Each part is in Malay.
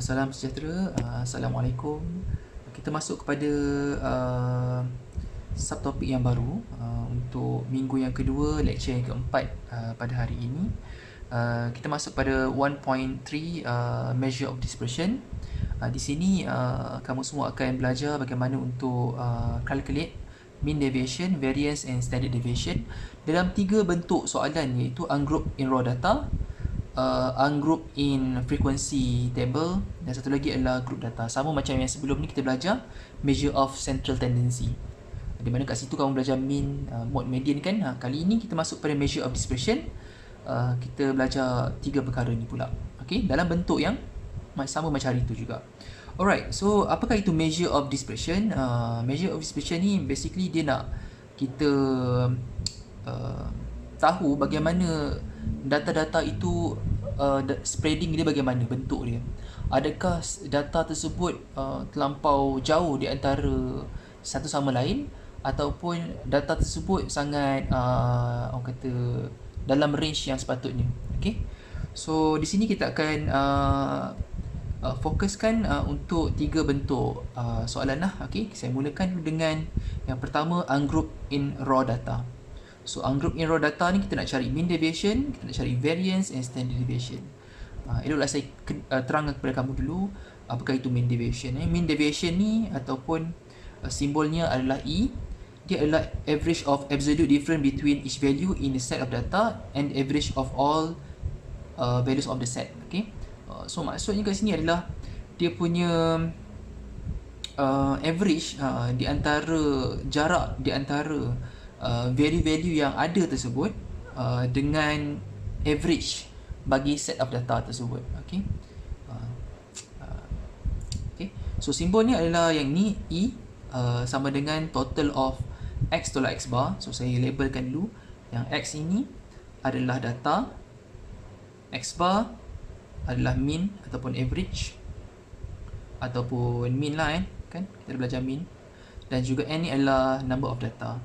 Salam sejahtera. Assalamualaikum. Kita masuk kepada subtopik yang baru untuk minggu yang kedua, lecture yang keempat pada hari ini. Kita masuk pada 1.3 measure of dispersion. Di sini kamu semua akan belajar bagaimana untuk calculate mean deviation, variance and standard deviation dalam tiga bentuk soalan, iaitu ungroup in raw data, ungroup in frequency table, dan satu lagi adalah group data. Sama macam yang sebelum ni kita belajar measure of central tendency, di mana kat situ kamu belajar mean, mode, median kan. Kali ini kita masuk pada measure of dispersion. Kita belajar tiga perkara ni pula, okay, dalam bentuk yang sama macam hari tu juga. Alright, so apakah itu measure of dispersion? Measure of dispersion ni basically dia nak kita tahu bagaimana data-data itu spreading dia, bagaimana bentuk dia. Adakah data tersebut terlampau jauh di antara satu sama lain, ataupun data tersebut sangat orang kata dalam range yang sepatutnya. Okay, so di sini kita akan fokuskan untuk tiga bentuk soalan lah. Okay, saya mulakan dulu dengan yang pertama, ungroup in raw data. So ungroup in raw data ni kita nak cari mean deviation, kita nak cari variance and standard deviation. Eloklah saya terangkan kepada kamu dulu apakah itu mean deviation. Mean deviation ni ataupun simbolnya adalah E. Dia adalah average of absolute difference between each value in the set of data and average of all values of the set. Okay, so maksudnya kat sini adalah dia punya average di antara jarak di antara value-value yang ada tersebut dengan average bagi set of data tersebut. Okay, okay, so simbolnya adalah yang ni E, sama dengan total of X tolak X bar. So saya labelkan dulu, yang X ini adalah data, X bar adalah mean ataupun average ataupun mean lah kan, kita dah belajar mean, dan juga N ni adalah number of data.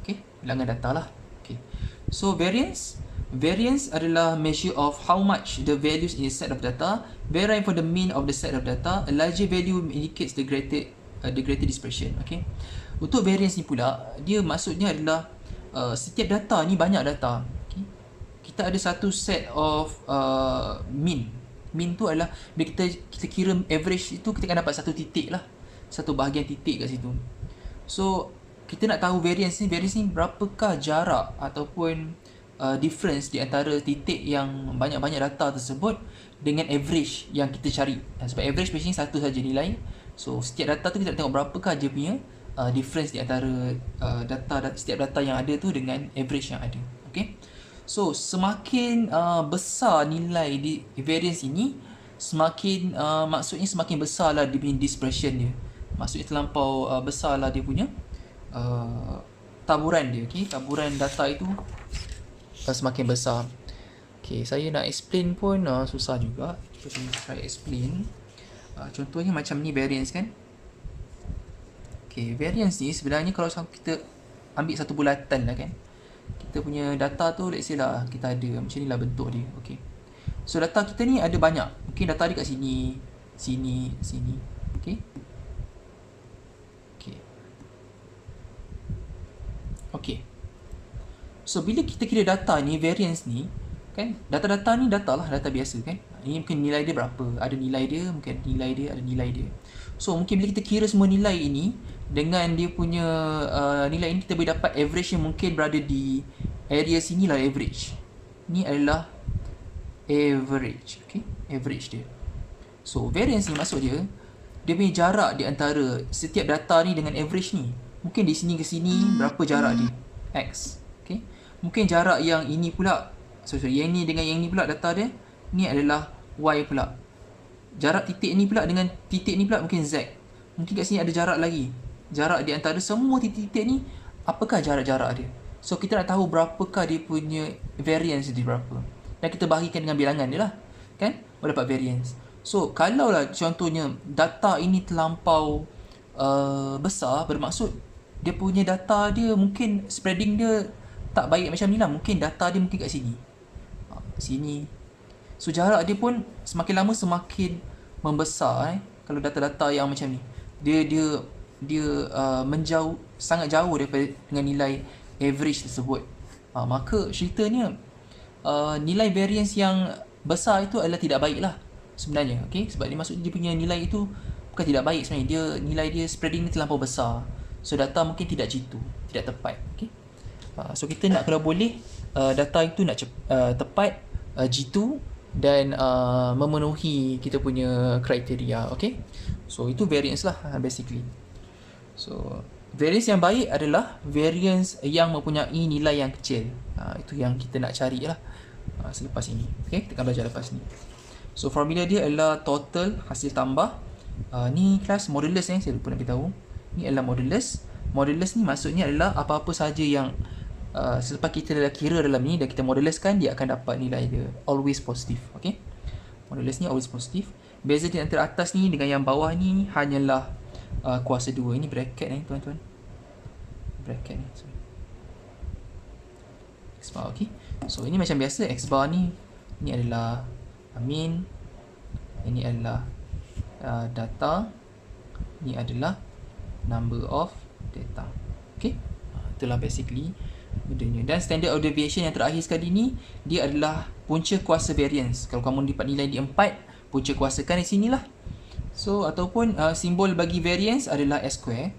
Okay, bilangan data lah. Okay, so variance adalah measure of how much the values in a set of data vary from the mean of the set of data. A larger value indicates the greater dispersion. Okay, untuk variance ni pula, dia maksudnya adalah setiap data ni banyak data. Okay, kita ada satu set of mean tu adalah bila kita kira average itu, kita akan dapat satu titik lah, satu bahagian titik kat situ. So kita nak tahu variance ni berapakah jarak ataupun difference di antara titik yang banyak-banyak data tersebut dengan average yang kita cari. Sebab average biasanya satu saja nilai. So setiap data tu kita nak tengok berapakah dia punya difference di antara setiap data yang ada tu dengan average yang ada. Okay, so semakin besar nilai di variance ini, semakin maksudnya semakin besarlah dia punya dispersion dia. Maksudnya terlampau besarlah dia punya taburan dia. Okay, taburan data itu semakin besar. Okay, saya nak explain pun susah juga. Kita try explain. Contohnya macam ni variance kan. Okay, variance ni sebenarnya kalau kita ambil satu bulatan lah kan, kita punya data tu let's say lah kita ada macam ni lah bentuk dia. Okay, so data kita ni ada banyak. Mungkin data dia kat sini, sini. Okay, okay, so bila kita kira data ni, variance ni kan, data-data ni data biasa kan. Ini mungkin nilai dia berapa, ada nilai dia, mungkin ada nilai dia, ada nilai dia. So mungkin bila kita kira semua nilai ini dengan dia punya nilai ini, kita boleh dapat average yang mungkin berada di area sini lah, average. Ni adalah average. Okay, average dia. So variance ni maksud dia punya jarak di antara setiap data ni dengan average ni. Mungkin di sini ke sini berapa jarak dia, X. Okay, mungkin jarak yang ini pula, yang ni dengan yang ni pula data dia, ni adalah Y pula. Jarak titik ni pula dengan titik ni pula mungkin Z. Mungkin kat sini ada jarak lagi. Jarak di antara semua titik-titik ni, apakah jarak-jarak dia? So kita nak tahu berapakah dia punya variance dia berapa, dan kita bahagikan dengan bilangan dia lah kan, boleh dapat variance. So kalau lah contohnya data ini terlampau besar, bermaksud dia punya data dia mungkin spreading dia tak baik macam ni lah. Mungkin data dia mungkin kat sini, sini. So jarak dia pun semakin lama semakin membesar kalau data-data yang macam ni. Dia menjauh, sangat jauh daripada dengan nilai average tersebut. Maka ceritanya nilai variance yang besar itu adalah tidak baik lah sebenarnya. Okay? Sebab dia maksud dia punya nilai itu bukan tidak baik sebenarnya. Nilai dia spreading ni terlampau besar. So data mungkin tidak jitu, tidak tepat. Okay? So kita nak, kalau boleh data itu nak tepat, jitu dan memenuhi kita punya kriteria. Okay? So itu variance lah basically. So variance yang baik adalah variance yang mempunyai nilai yang kecil. Itu yang kita nak cari lah selepas ini. Okay? Kita akan belajar lepas ni. So formula dia adalah total hasil tambah. Ni kelas modulus saya lupa nak beritahu. Ni adalah modulus. Modulus ni maksudnya adalah apa-apa sahaja yang selepas kita dah kira dalam ni dan kita moduluskan, dia akan dapat nilai dia always positif. Okay? Modulus ni always positif. Beza di antara atas ni dengan yang bawah ni hanyalah kuasa 2. Ini bracket ni tuan-tuan. Bracket ni. Sorry. X bar, okay. So ini macam biasa, X bar ni adalah mean, ini adalah data, ni adalah number of data. Okay. Itulah basically bedanya. Dan standard of deviation yang terakhir sekali ni, dia adalah punca kuasa variance. Kalau kamu dapat nilai di 4, punca kuasakan di sinilah. So ataupun simbol bagi variance adalah S square.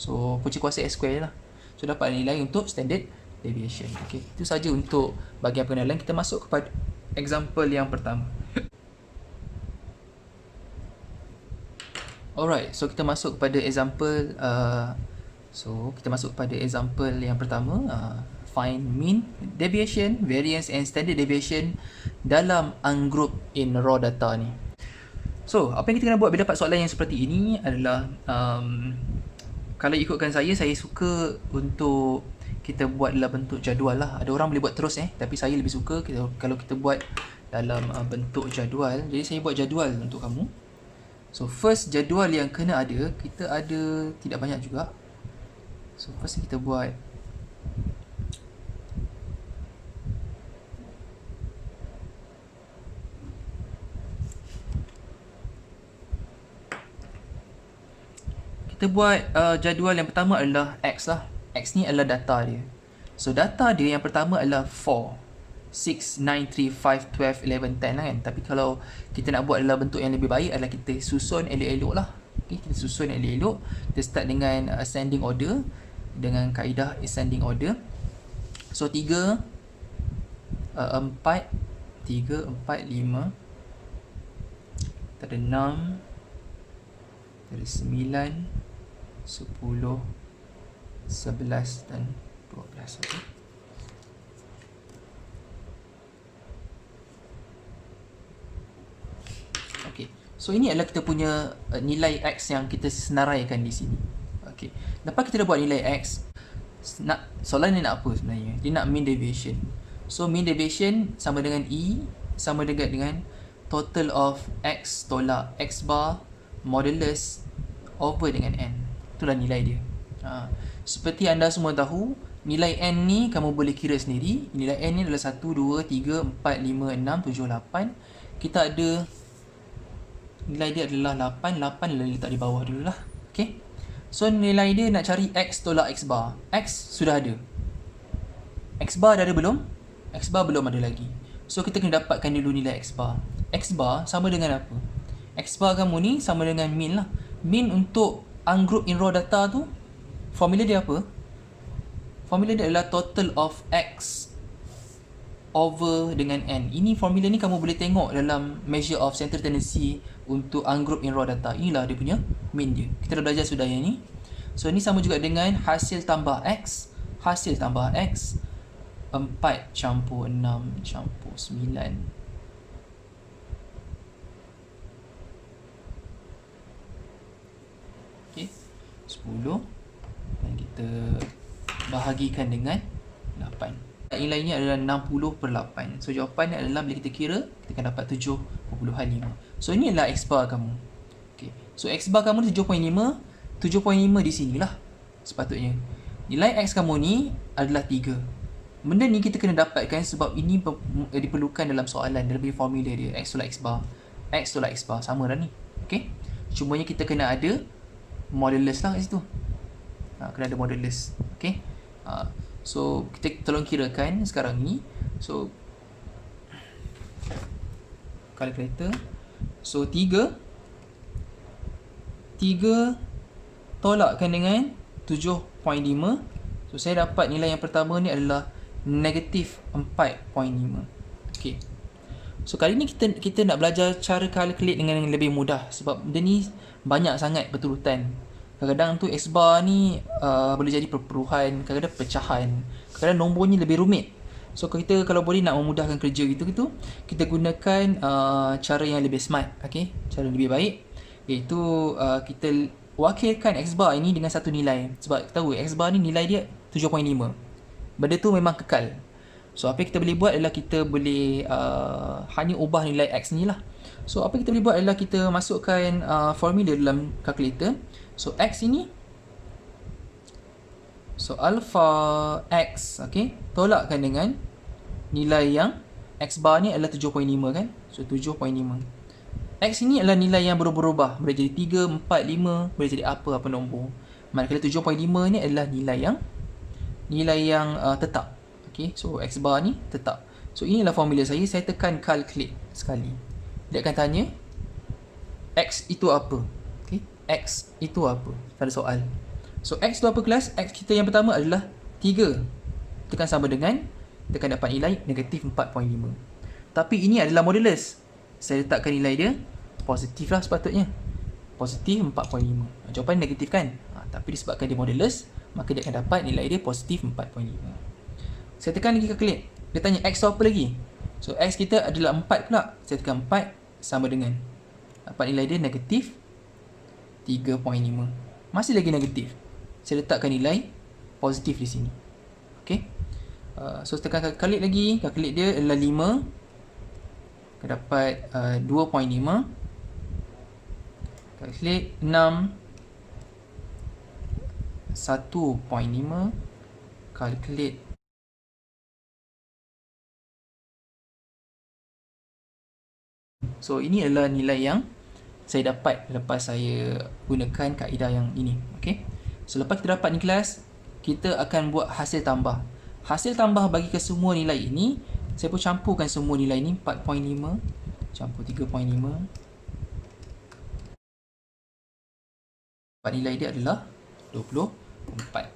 So punca kuasa S square lah. So dapat nilai untuk standard deviation. Okay. Itu saja untuk bahagian pengenalan. Kita masuk kepada example yang pertama. Alright, so kita masuk kepada example yang pertama. Find mean deviation, variance and standard deviation dalam ungroup in raw data ni. So, apa yang kita kena buat bila dapat soalan yang seperti ini adalah kalau ikutkan saya suka untuk kita buat dalam bentuk jadual lah. Ada orang boleh buat terus tapi saya lebih suka kalau kita buat dalam bentuk jadual. Jadi saya buat jadual untuk kamu. So first jadual yang kena ada, kita ada tidak banyak juga. So first kita buat jadual yang pertama adalah X lah. X ni adalah data dia. So data dia yang pertama adalah 4, 6, 9, 3, 5, 12, 11, 10 lah kan. Tapi kalau kita nak buat dalam bentuk yang lebih baik adalah kita susun elok-elok lah. Okay, kita susun elok-elok. Kita start dengan ascending order, dengan kaedah ascending order. So 3, 4, 5, kita ada 6, kita ada 9, 10, 11 dan 12. Okay. Okay. So ini adalah kita punya nilai X yang kita senaraikan di sini. Okay. Lepas kita dah buat nilai X, soalan ni nak apa sebenarnya? Dia nak mean deviation. So mean deviation sama dengan E, sama dengan total of X tolak X bar modulus over dengan N. Itulah nilai dia. Seperti anda semua tahu, nilai N ni kamu boleh kira sendiri. Nilai N ni adalah 1, 2, 3, 4, 5, 6, 7, 8. Kita ada nilai dia adalah 8. 8 letak di bawah dulu lah. Okay. So nilai dia nak cari X tolak X bar. X sudah ada. X bar dah ada belum? X bar belum ada lagi. So kita kena dapatkan dulu nilai X bar. X bar sama dengan apa? X bar kamu ni sama dengan mean lah. Mean untuk ungroup in raw data tu, formula dia apa? Formula dia adalah total of X over dengan N. Ini formula ni kamu boleh tengok dalam measure of central tendency untuk ungroup in raw data. Inilah dia punya mean dia. Kita dah belajar sudah yang ni. So ni sama juga dengan hasil tambah X. Hasil tambah X 4 campur 6 campur 9. Okay, 10. Dan kita bahagikan dengan 8. Nilainya adalah 60/8. So jawapannya adalah bila kita kira, kita akan dapat 7.5. So ini adalah X bar kamu. Okay. So X bar kamu 7.5. 7.5 di sinilah sepatutnya. Nilai X kamu ni adalah 3. Benda ni kita kena dapatkan sebab ini diperlukan dalam soalan. Dia lebih formula dia. X tolak X bar. X tolak X bar. Sama dah ni. Okay. Cumanya kita kena ada modulus lah kat situ. Kena ada modulus. Okay. So kita tolong kirakan sekarang ni. So calculator. So 3 tolakkan dengan 7.5. So saya dapat nilai yang pertama ni adalah negatif 4.5. Okay. So kali ni kita nak belajar cara calculate dengan yang lebih mudah. Sebab dia ni banyak sangat beturutan. Kadang-kadang tu X bar ni boleh jadi perpuluhan, kadang-kadang pecahan, kadang-kadang nombornya lebih rumit. So kita kalau boleh nak memudahkan kerja gitu, kita gunakan cara yang lebih smart. Okay. Cara yang lebih baik, iaitu kita wakilkan X bar ini dengan satu nilai. Sebab kita tahu X bar ni nilai dia 7.5. Benda tu memang kekal. So apa yang kita boleh buat adalah kita boleh hanya ubah nilai X ni lah. So apa yang kita boleh buat adalah kita masukkan formula dalam calculator. So X ini, so alpha X, okay, tolakkan dengan nilai yang X bar ni adalah 7.5 kan. So 7.5. X ini adalah nilai yang berubah-ubah. Boleh jadi 3, 4, 5, boleh jadi apa-apa nombor. Manakala 7.5 ni adalah nilai yang tetap. Okay, so X bar ni tetap. So inilah formula saya. Saya tekan calculate sekali. Dia akan tanya X itu apa. Okay, X itu apa pada soal. So X itu apa kelas? X kita yang pertama adalah 3. Tekan sama dengan, tekan dapat nilai negatif 4.5. Tapi ini adalah modulus. Saya letakkan nilai dia positif lah sepatutnya. Positif 4.5. Jawapan negatif kan? Tapi disebabkan dia modulus, maka dia akan dapat nilai dia positif 4.5. Saya tekan lagi calculate. Dia tanya X tu apa lagi? So X kita adalah 4 pula. Saya tekan 4 sama dengan, dapat nilai dia negatif 3.5. Masih lagi negatif. Saya letakkan nilai positif di sini. Okay. So tekan calculate lagi. Calculate dia adalah 5. Kita dapat 2.5. Calculate 6. 1.5. Calculate so ini adalah nilai yang saya dapat lepas saya gunakan kaedah yang ini. Okay. So lepas kita dapat ni kelas, kita akan buat hasil tambah. Hasil tambah bagi ke semua nilai ini, saya pun campurkan semua nilai ni. 4.5 campur 3.5. Nilai dia adalah 24.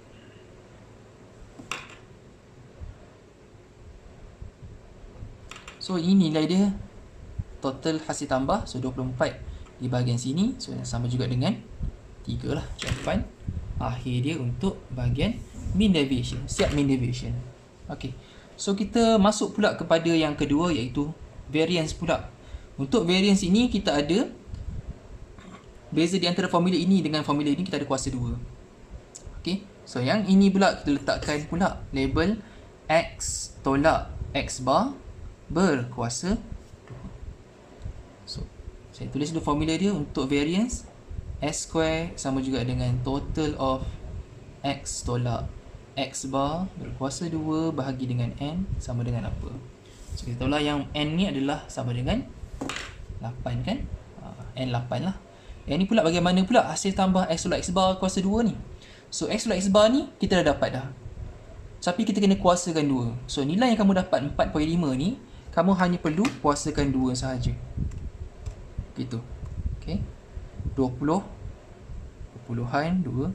So ini nilai dia total hasil tambah. So 24 di bahagian sini. So sama juga dengan 3 lah jawapan akhir dia untuk bahagian mean deviation. Siap mean deviation. Okay. So kita masuk pula kepada yang kedua, iaitu variance pula. Untuk variance ini kita ada beza di antara formula ini dengan formula ini, kita ada kuasa 2. Okay. So yang ini pula kita letakkan pula label X tolak X bar berkuasa 2. So saya tulis dulu formula dia untuk variance. S square sama juga dengan total of X tolak X bar berkuasa 2 bahagi dengan N sama dengan apa. So kita tahulah yang N ni adalah sama dengan 8 kan. N 8 lah. Yang ni pula bagaimana pula hasil tambah X tolak X bar kuasa 2 ni. So X tolak X bar ni kita dah dapat dah. Tapi kita kena kuasakan 2. So nilai yang kamu dapat 4.5 ni, kamu hanya perlu kuasakan 2 sahaja. Gitu. Okay. 20 perpuluhan 2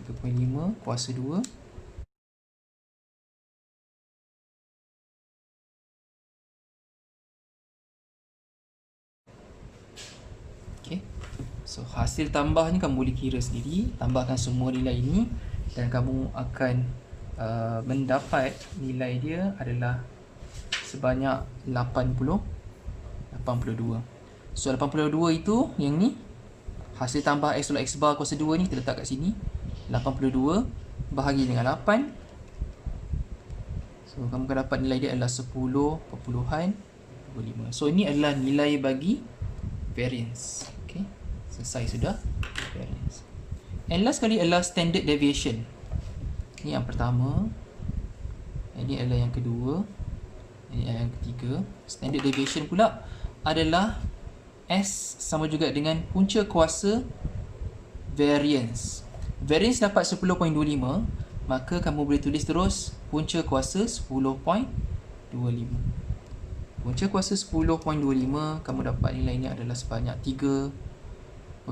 3.5 kuasa 2. Okay. So hasil tambah ni kamu boleh kira sendiri. Tambahkan semua nilai ini dan kamu akan mendapat nilai dia adalah sebanyak 82. So 82 itu yang ni hasil tambah X tolak X bar kuasa 2 ni kita letak kat sini. 82 bahagi dengan 8. So kamu akan dapat nilai dia adalah 10.25. So ini adalah nilai bagi variance. Okay. Selesai sudah variance. And last kali adalah standard deviation. Ini yang pertama. Ini adalah yang kedua. Ini adalah yang ketiga. Standard deviation pula adalah S sama juga dengan punca kuasa variance. Variance dapat 10.25, maka kamu boleh tulis terus punca kuasa 10.25. Punca kuasa 10.25, kamu dapat nilainya adalah sebanyak 3.202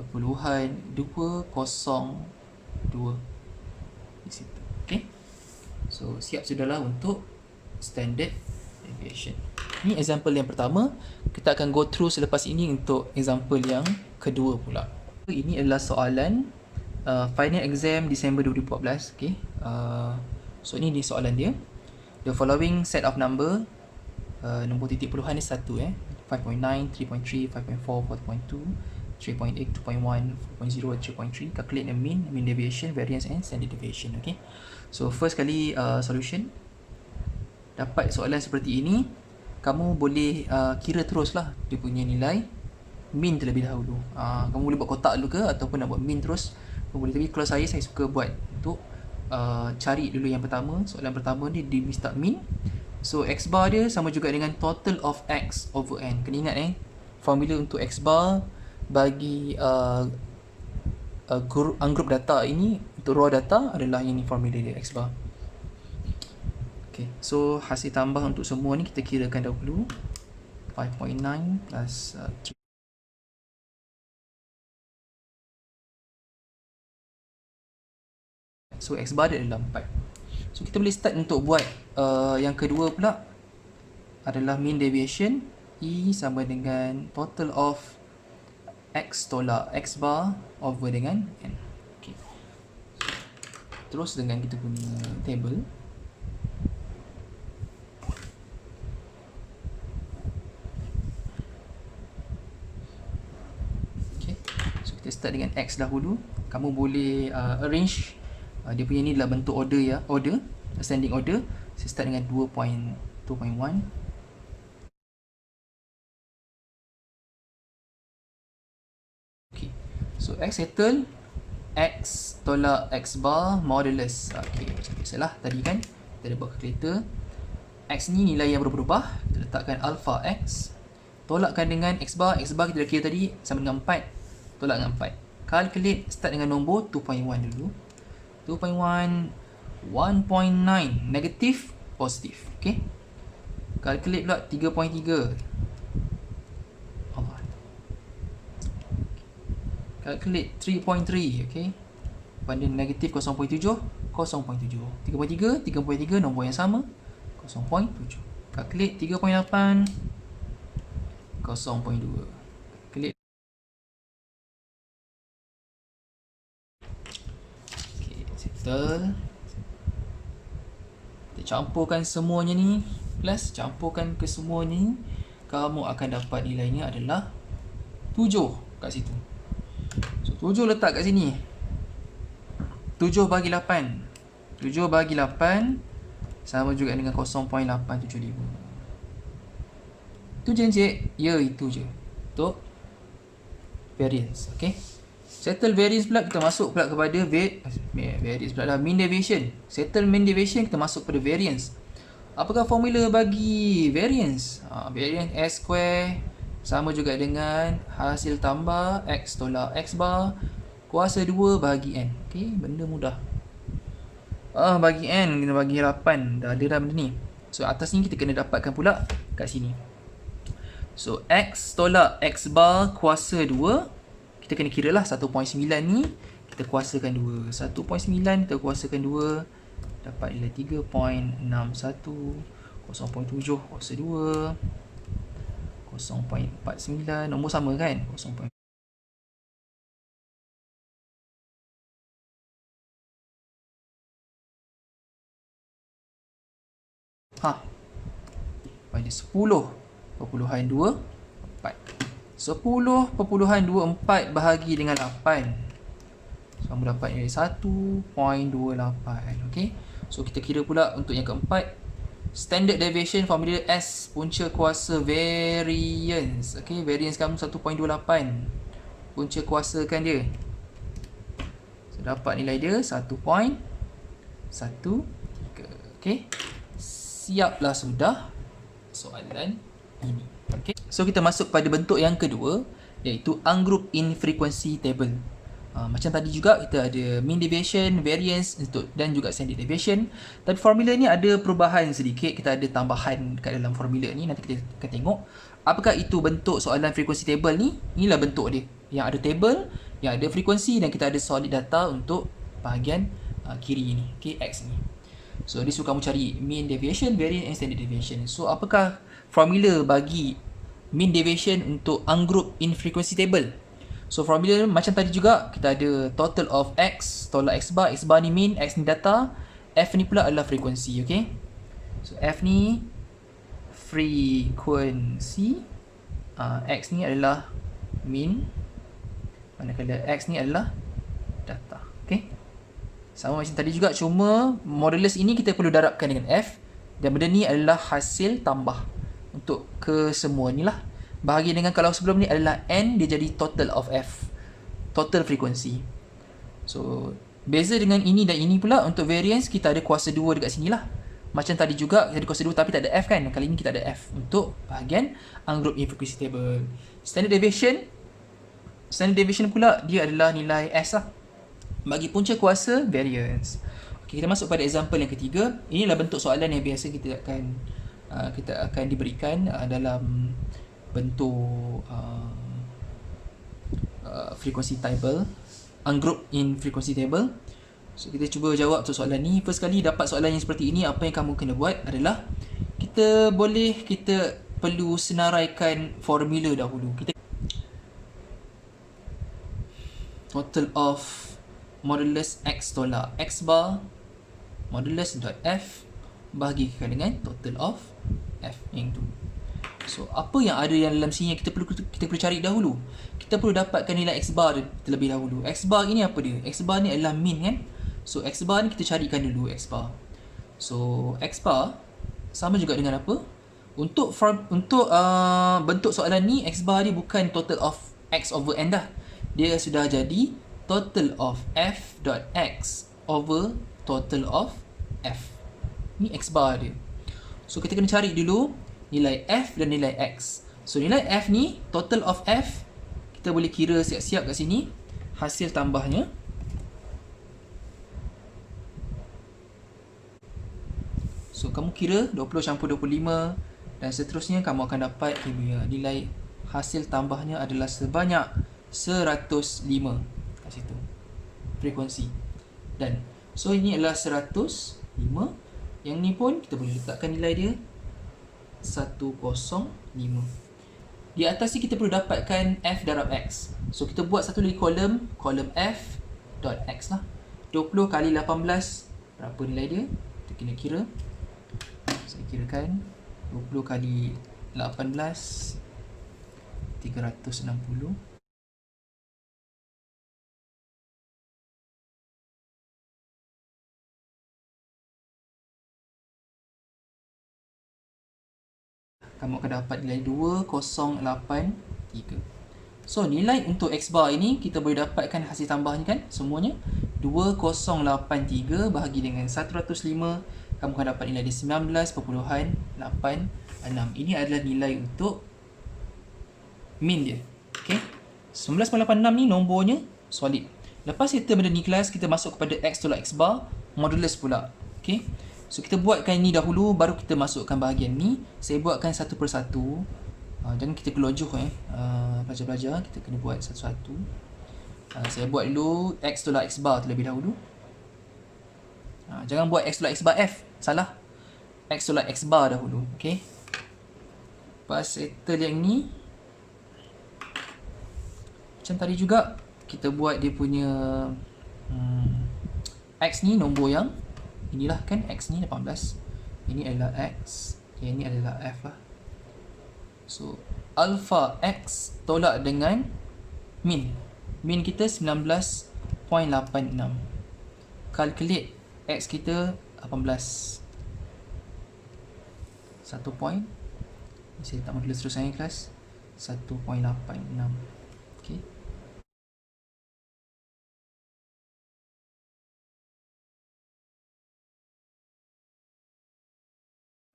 di situ. Okay. So, siap sudahlah untuk standard deviation. Ini example yang pertama. Kita akan go through selepas ini untuk example yang kedua pula. Ini adalah soalan final exam Disember 2014. Okay. So, ini soalan dia. The following set of number, nombor titik puluhan ni 1 5.9, 3.3, 5.4, 4.2, 3.8, 2.1, 4.0, 3.3. Calculate the mean deviation, variance and standard deviation. Okay. So first kali solution. Dapat soalan seperti ini, kamu boleh kira teruslah dia punya nilai mean terlebih dahulu. Kamu boleh buat kotak dulu ke ataupun nak buat mean terus, kamu boleh. Tapi kalau saya suka buat untuk cari dulu yang pertama. Soalan pertama ni dia start mean. So x bar dia sama juga dengan total of x over n. Kena ingat formula untuk x bar bagi ungroup data ini, untuk raw data adalah ini formula dia, x bar. Okay, so hasil tambah untuk semua ni kita kirakan dahulu. 5.9 plus 3. So x bar dia adalah 4. So kita boleh start untuk buat yang kedua pula adalah mean deviation. E sama dengan total of x tolak x bar over dengan n. Okay. Terus dengan kita punya table. Okay. So kita start dengan x dahulu. Kamu boleh arrange dia punya ni adalah bentuk order ya, order, ascending order. Saya start dengan 2.1. Okay. So x settle x tolak x bar modulus. Okay, macam biasalah tadi kan kita ada buat calculator. X ni nilai yang berubah. Kita letakkan alpha x, tolakkan dengan x bar kita dah kira tadi sama dengan 4, tolak dengan 4. Calculate, start dengan nombor 2.1 dulu. 2.1, 1.9, negatif, positif. Okay. Calculate pula 3.3. Calculate 3.3. Okay. Banding negatif 0.7, 0.7. 3.3, 3.3 nombor yang sama, 0.7. Calculate 3.8, 0.2. Calculate. Settle. Kita campurkan semuanya ni, plus campurkan ke semuanya ni, kamu akan dapat nilainya adalah 7 kat situ. So 7 letak kat sini. 7 bagi 8. 7 bagi 8 sama juga dengan 0.875. Itu je encik? Ya, itu je untuk variance. Okay. Settle variance pula, kita masuk pula kepada variance pula dah, mean deviation. Settle mean deviation, kita masuk pada variance. Apakah formula bagi variance? Variance S square sama juga dengan hasil tambah x tolak x bar kuasa 2 bagi n. Okay, benda mudah. Bagi n, kita bagi 8. Dah ada dah benda ni. So atas ni kita kena dapatkan pula kat sini. So x tolak x bar kuasa 2, kita kena kira lah 1.9 ni kita kuasakan 2. 1.9 kita kuasakan 2, dapat nilai 3.61. 0.7 kuasa 2, 0.49. Nombor sama kan? 0. Pada 10.24. 10.24 bahagi dengan 8. So, kamu dapat nilai 1.28. Okay. So, kita kira pula untuk yang keempat. Standard deviation formula S, punca kuasa variance. Okay, variance kamu 1.28. Punca kuasakan dia. So, dapat nilai dia 1.28. 1, 3. Okay. Siaplah sudah soalan ini. Okay. So kita masuk pada bentuk yang kedua, iaitu ungroup in frequency table. Macam tadi juga kita ada mean deviation, variance dan juga standard deviation. Tapi formula ni ada perubahan sedikit, kita ada tambahan kat dalam formula ni, nanti kita akan tengok apakah itu bentuk soalan frequency table ni. Inilah bentuk dia, yang ada table, yang ada frequency, dan kita ada solid data untuk bahagian kiri ni, okay, X ni. So dia suruh kamu cari mean deviation, variance and standard deviation. So apakah formula bagi mean deviation untuk ungroup in frequency table? So formula macam tadi juga, kita ada total of X tolak X bar ni mean, X ni data, F ni pula adalah frequency, okay. So F ni frequency, X ni adalah mean, manakala X ni adalah data, okay. Sama macam tadi juga, cuma modulus ini kita perlu darabkan dengan F, dan benda ni adalah hasil tambah untuk kesemua ni lah. Bahagi dengan kalau sebelum ni adalah N, dia jadi total of F, total frequency. So beza dengan ini dan ini pula, untuk variance kita ada kuasa 2 dekat sini lah. Macam tadi juga kita ada kuasa 2 tapi tak ada F kan. Kali ini kita ada F untuk bahagian ungroup in frequency table. Standard deviation pula dia adalah nilai S lah bagi punca kuasa variance. Okay, kita masuk pada example yang ketiga. Inilah bentuk soalan yang biasa kita akan diberikan dalam bentuk frequency table, ungroup in frequency table. So kita cuba jawab untuk soalan ni. First kali dapat soalan yang seperti ini, apa yang kamu kena buat adalah kita perlu senaraikan formula dahulu. Kita total of modulus X tolak X bar modulus dot F bahagikan dengan total of F yang tu. So apa yang ada yang dalam sini yang kita perlu cari dahulu. Kita perlu dapatkan nilai X bar terlebih dahulu. X bar ini apa dia? X bar ni adalah mean kan. So X bar ni kita carikan dulu X bar. So X bar sama juga dengan apa? Untuk bentuk soalan ni, X bar ni bukan total of X over N dah. Dia sudah jadi total of F dot X over total of F. Ni X bar dia. So kita kena cari dulu nilai F dan nilai X. So nilai F ni, total of F, kita boleh kira siap-siap kat sini hasil tambahnya. So kamu kira 20 campur 25 dan seterusnya, kamu akan dapat nilai hasil tambahnya adalah sebanyak 105 kat situ frekuensi. Dan so ini adalah 105. Yang ni pun kita boleh letakkan nilai dia 105. Di atas ni kita perlu dapatkan F darab X. So kita buat satu lagi kolom F dot X lah. 20 kali 18, berapa nilai dia? Kita kena kira. Saya kirakan 20 kali 18, 360. Kamu akan dapat nilai 2083. So nilai untuk X bar ini kita boleh dapatkan hasil tambahnya kan, semuanya 2083 bahagi dengan 105, kamu akan dapat nilai dia 19.86. Ini adalah nilai untuk mean dia. Okay, 19.86 ni nombornya solid. Lepas kita benda ni kelas, kita masuk kepada X tolak X bar modulus pula. Okay, so kita buatkan ni dahulu, baru kita masukkan bahagian ni. Saya buatkan satu persatu. Jangan kita kelojoh pelajar-pelajar, kita kena buat satu-satu. Saya buat dulu X tolak X bar terlebih dahulu. Jangan buat X tolak X bar F, salah. X tolak X bar dahulu. Okay, lepas settle yang ni, macam tadi juga kita buat dia punya X ni nombor yang inilah kan, X ni 18. Ini adalah X, yang ni adalah F lah. So alpha X tolak dengan mean. Mean kita 19.86. Calculate X kita 18. 1 point. Saya tak mahu teruskan kelas. 1.86. Okay.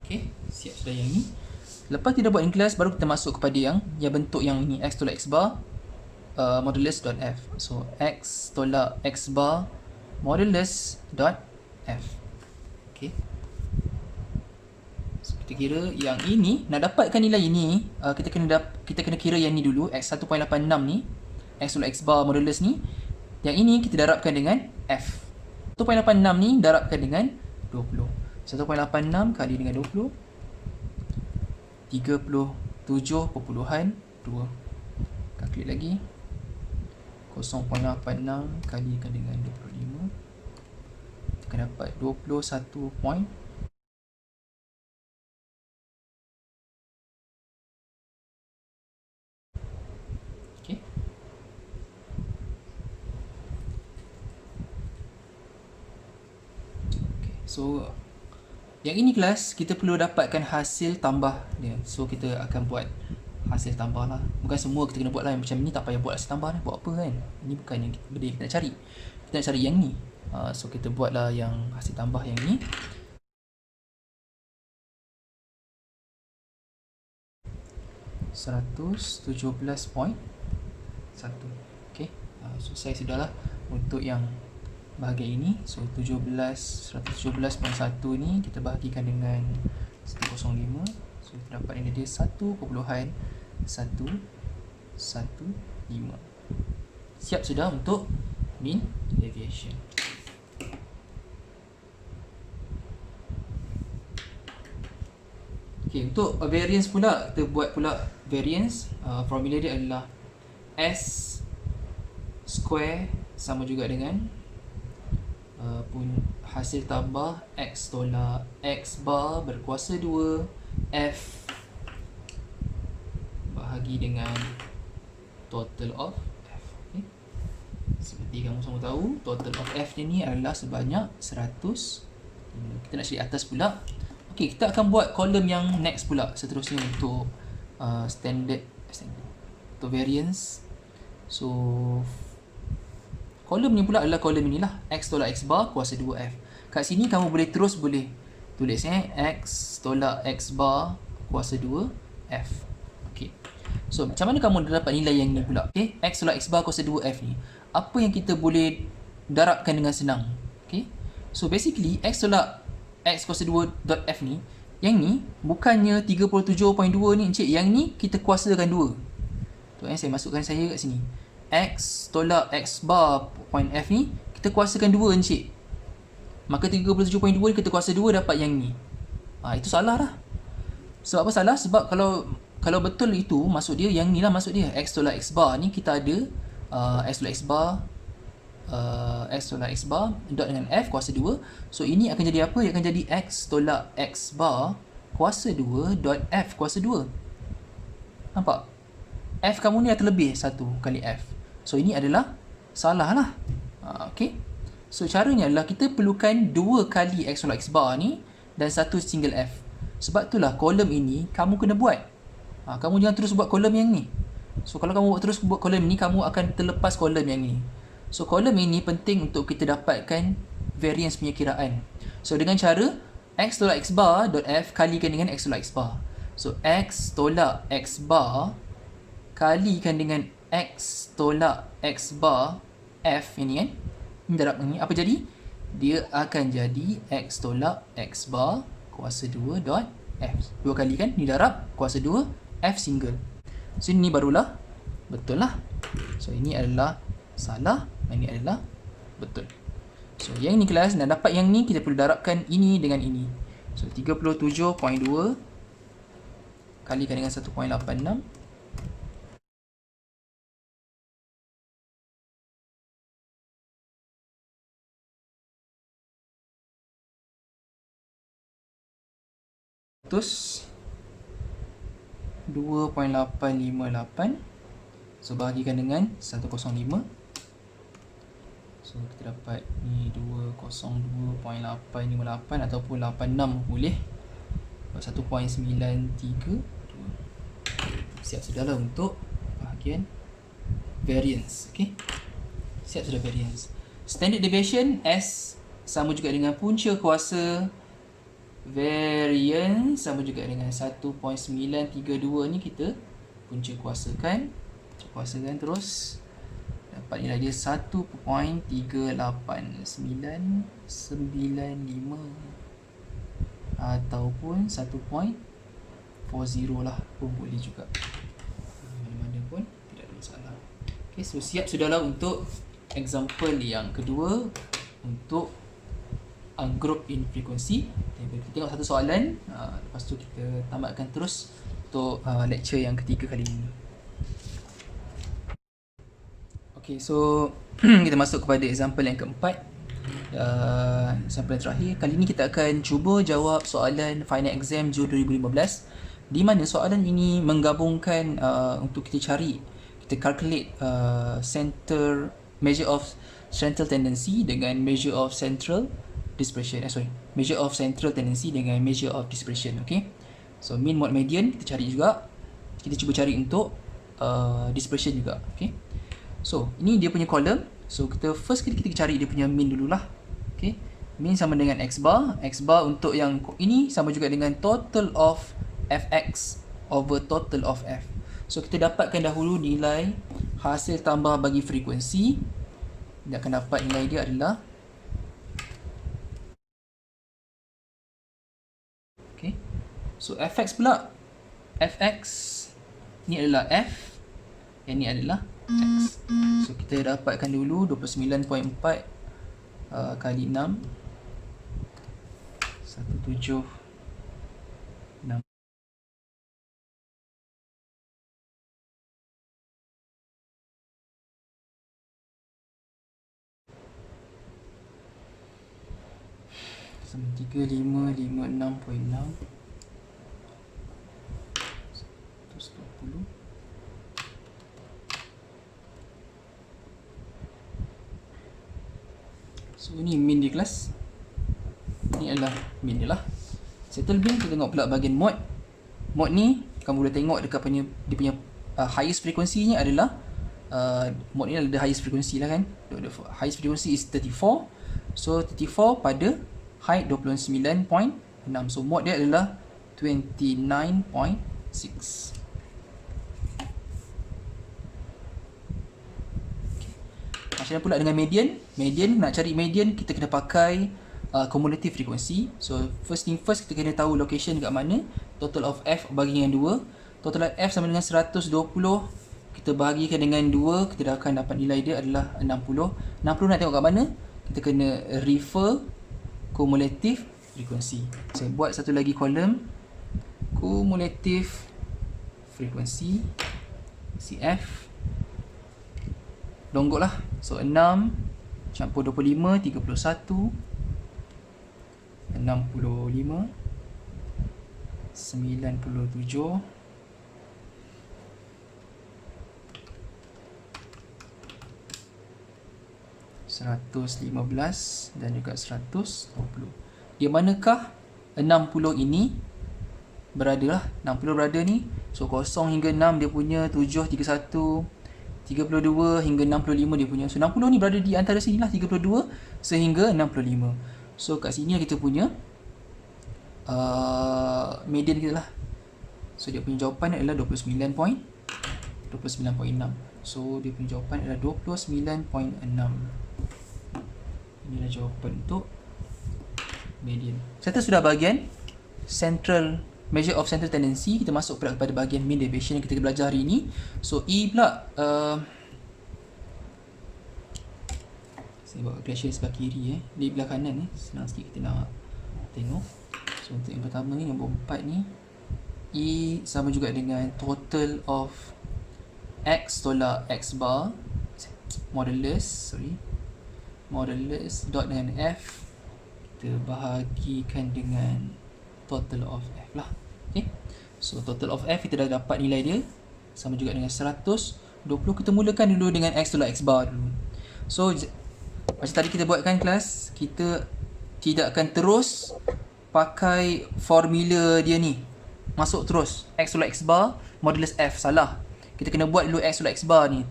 Okay, siap sudah yang ni. Lepas kita buat in class, baru kita masuk kepada yang bentuk yang ini, x tolak x bar modulus.f. So x tolak x bar modulus.f. Okay. So kita kira yang ini, nak dapatkan nilai ini, kita kena kira yang ni dulu, x 1.86 ni, x tolak x bar modulus ni. Yang ini kita darabkan dengan f. 1.86 ni darabkan dengan 20. 1.86 kali dengan 20, 37.2. Kalkulate lagi. 0.86 kalikan dengan 25. Kita akan dapat 21 point. Okay. So yang ini kelas, kita perlu dapatkan hasil tambah dia. So kita akan buat hasil tambah lah. Bukan semua kita kena buat lah. Macam ni tak payah buat hasil tambah lah. Buat apa kan? Ini bukan yang benda kita nak cari. Kita nak cari yang ni. So kita buat lah yang hasil tambah yang ni. .117.1. Okay. So saya sudahlah untuk yang bahagian ini. So 117.1 ni kita bahagikan dengan 105. So kita dapat nilai dia 1.115. Siap sudah untuk mean deviation. Okay, untuk variance pula, kita buat pula variance. Formula dia adalah S square sama juga dengan pun hasil tambah x tolak x bar berkuasa 2 f bahagi dengan total of f. Okay. Seperti kamu semua tahu, total of f ni adalah sebanyak 100. Kita nak cari atas pula. Okay, kita akan buat kolom yang next pula seterusnya untuk standard untuk variance. So kolom ni pula adalah kolom inilah, x tolak x bar kuasa 2f. Kat sini kamu boleh tulis x tolak x bar kuasa 2f. Okey. So macam mana kamu dapat nilai yang ni pula? Okey, x tolak x bar kuasa 2f ni, apa yang kita boleh darabkan dengan senang? Okey. So basically x tolak x kuasa 2.f ni, yang ni bukannya 37.2 ni encik, yang ni kita kuasakan 2. Tu saya masukkan saya kat sini. X tolak x bar point f ni kita kuasakan 2 encik. Maka 37.2 kita kuasa 2 dapat yang ni. Itu salah lah. Sebab apa salah? Sebab kalau betul itu, maksud dia yang ni lah, maksud dia x tolak x bar ni kita ada x tolak x bar dot dengan f kuasa 2. So ini akan jadi apa? Ia akan jadi x tolak x bar kuasa 2 dot f kuasa 2. Nampak? F kamu ni dah terlebih 1 kali f. So ini adalah salah lah. Okay. So caranya adalah kita perlukan 2 kali x tolak x bar ni dan 1 single f. Sebab itulah kolom ini kamu kena buat. Kamu jangan terus buat kolom yang ni. So kalau kamu terus buat kolom ni, kamu akan terlepas kolom yang ni. So kolom ini penting untuk kita dapatkan variance punya kiraan. So dengan cara x tolak x bar dot f kalikan dengan x tolak x bar. So x tolak x bar kalikan dengan x tolak x bar f ini kan. Ini darab ni apa jadi? Dia akan jadi x tolak x bar kuasa 2 dot f. 2 kali kan? Ni darab kuasa 2 f single. So ini barulah betul lah. So ini adalah salah, ini adalah betul. So yang ni kelas, nak dapat yang ni kita perlu darabkan ini dengan ini. So 37.2 kalikan dengan 1.86. Terus 2.858. So bahagikan dengan 105. So kita dapat ni 202.858 ataupun 86 boleh. 1.932. Siap sudahlah untuk bahagian variance. Okey. Siap sudah variance. Standard deviation S sama juga dengan punca kuasa variance sama juga dengan 1.932 ni kita punca kuasakan. Terus dapat nilai dia 1.38995 ataupun 1.40 lah pun boleh juga. Mana-mana pun tidak ada masalah. Okay, so siap sudahlah untuk example yang kedua untuk group in frequency. Kita tengok satu soalan, lepas tu kita tamatkan terus untuk lecture yang ketiga kali ini. Okay, so kita masuk kepada example yang keempat. Example yang terakhir. Kali ini kita akan cuba jawab soalan Final Exam June 2015, di mana soalan ini menggabungkan untuk kita calculate measure of central tendency dengan measure of central dispersion. Measure of central tendency dengan measure of dispersion. Okay, so mean, mode, median kita cari juga. Kita cuba cari untuk dispersion juga. Okay, so ini dia punya column. So kita cari dia punya mean dululah. Okay, mean sama dengan x bar. X bar untuk yang ini sama juga dengan total of fx over total of f. So kita dapatkan dahulu nilai hasil tambah bagi frekuensi. Kita akan dapat nilai dia adalah, okay, so fx pula, fx ni adalah f, yang ni adalah x. So kita dapatkan dulu 29.4 kali 6 176 3556.6 120. So ni mean di kelas. Ni adalah mean dia lah. Settle mean, kita tengok pula bahagian mode. Mode ni kamu boleh tengok dekat dia punya highest frequency nya adalah mode ni adalah the highest frequency lah kan. The highest frequency is 34. So 34 pada height 29.6. So mode dia adalah 29.6. Macam mana pula dengan median? Median, nak cari median kita kena pakai cumulative frequency. So first thing first, kita kena tahu location kat mana. Total of f bagi dengan 2. Total of f sama dengan 120. Kita bahagikan dengan 2, kita akan dapat nilai dia adalah 60. 60 nak tengok kat mana? Kita kena refer cumulative frequency. Saya buat satu lagi kolom cumulative frequency CF. Longgok lah. So 6 campur 25, 31, 65, 97, 115 dan juga 120. Di manakah 60 ini berada lah? 60 berada ni. So 0 hingga 6 dia punya 7, 31, 32 hingga 65 dia punya. So 60 ni berada di antara sini lah, 32 sehingga 65. So kat sini kita punya median kita lah. So dia punya jawapan adalah 29.6. So dia punya jawapan adalah 29.6. Inilah jawapan untuk median. Serta sudah bahagian central measure of central tendency, kita masuk pula kepada bahagian mean deviation yang kita belajar hari ini. So E pula saya buat gradation sebelah kiri di belah kanan senang sikit kita nak tengok. So untuk yang pertama ni, nombor 4 ni, E sama juga dengan total of x tolak x bar modulus dot dengan f, kita bahagikan dengan total of f lah. Okay, so total of f kita dah dapat nilai dia sama juga dengan 120. Kita mulakan dulu dengan x tolak x bar dulu. So macam tadi kita buatkan kelas, kita tidak akan terus pakai formula dia ni, masuk terus x tolak x bar modulus f. Salah, kita kena buat dulu x tolak x bar ni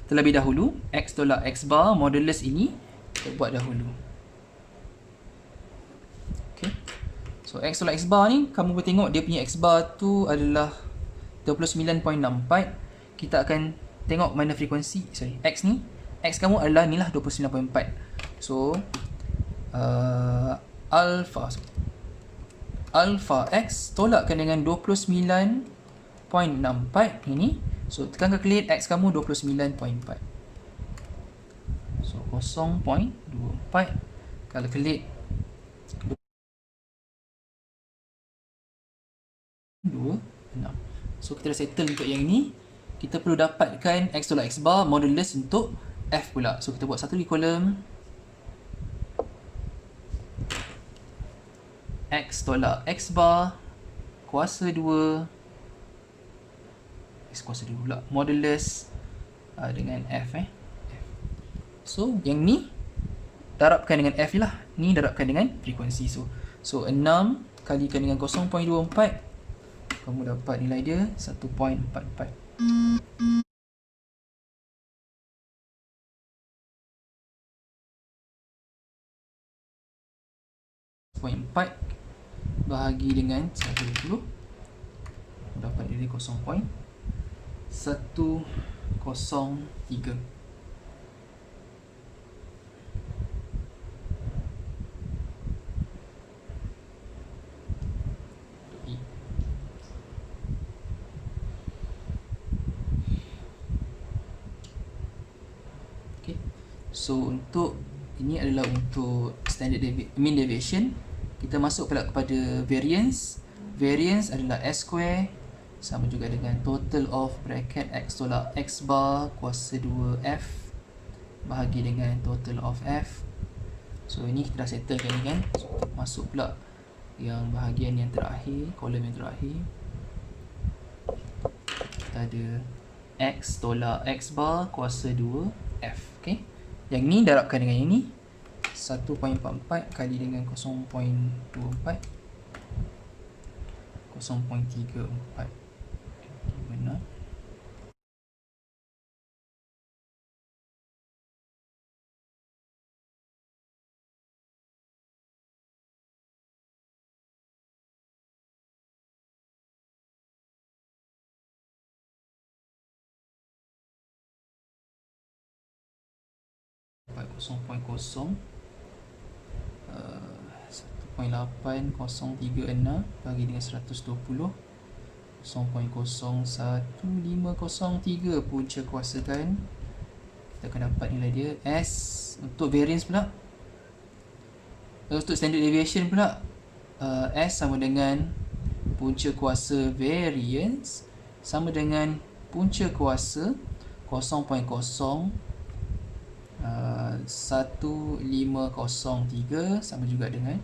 terlebih dahulu. X tolak x bar modulus ini kita buat dahulu. So X tolak X bar ni, kamu boleh tengok dia punya X bar tu adalah 29.64. Kita akan tengok mana frekuensi, X ni, X kamu adalah ni lah 29.4. So alpha X tolakkan dengan 29.64 ini. So tekan calculate, X kamu 29.4. So 0.24 calculate 26. So kita dah settle untuk yang ini. Kita perlu dapatkan X tolak X bar modulus untuk F pula. So kita buat satu di kolom X tolak X bar kuasa 2 X kuasa 2 pula modulus dengan F F. So yang ni darabkan dengan F lah. Ni darabkan dengan frekuensi. So 6 kalikan dengan 0.24, kamu dapat nilai dia 1.44. Bahagi dengan 120, dapat nilai 0.103. Okay. So untuk ini adalah untuk standard mean deviation. Kita masuk pula kepada variance. Variance adalah S square sama juga dengan total of bracket X tolak X bar kuasa 2F bahagi dengan total of F. So ini kita dah settlekan ni kan. So masuk pula yang bahagian yang terakhir, kolom yang terakhir. Kita ada X tolak X bar kuasa 2F. Okay. Yang ni darabkan dengan yang ni, 1.44 kali dengan 0.24, 0.34. Benar. Dapat 0.0 1.8036 bagi dengan 120, 0.01503 punca kuasakan. Kita akan dapat nilai dia S. Untuk variance pula, untuk standard deviation pula, S sama dengan punca kuasa variance sama dengan punca kuasa 0.1503 sama juga dengan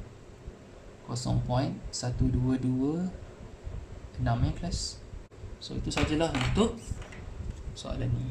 0.1226 kelas. So itu sajalah untuk soalan ni.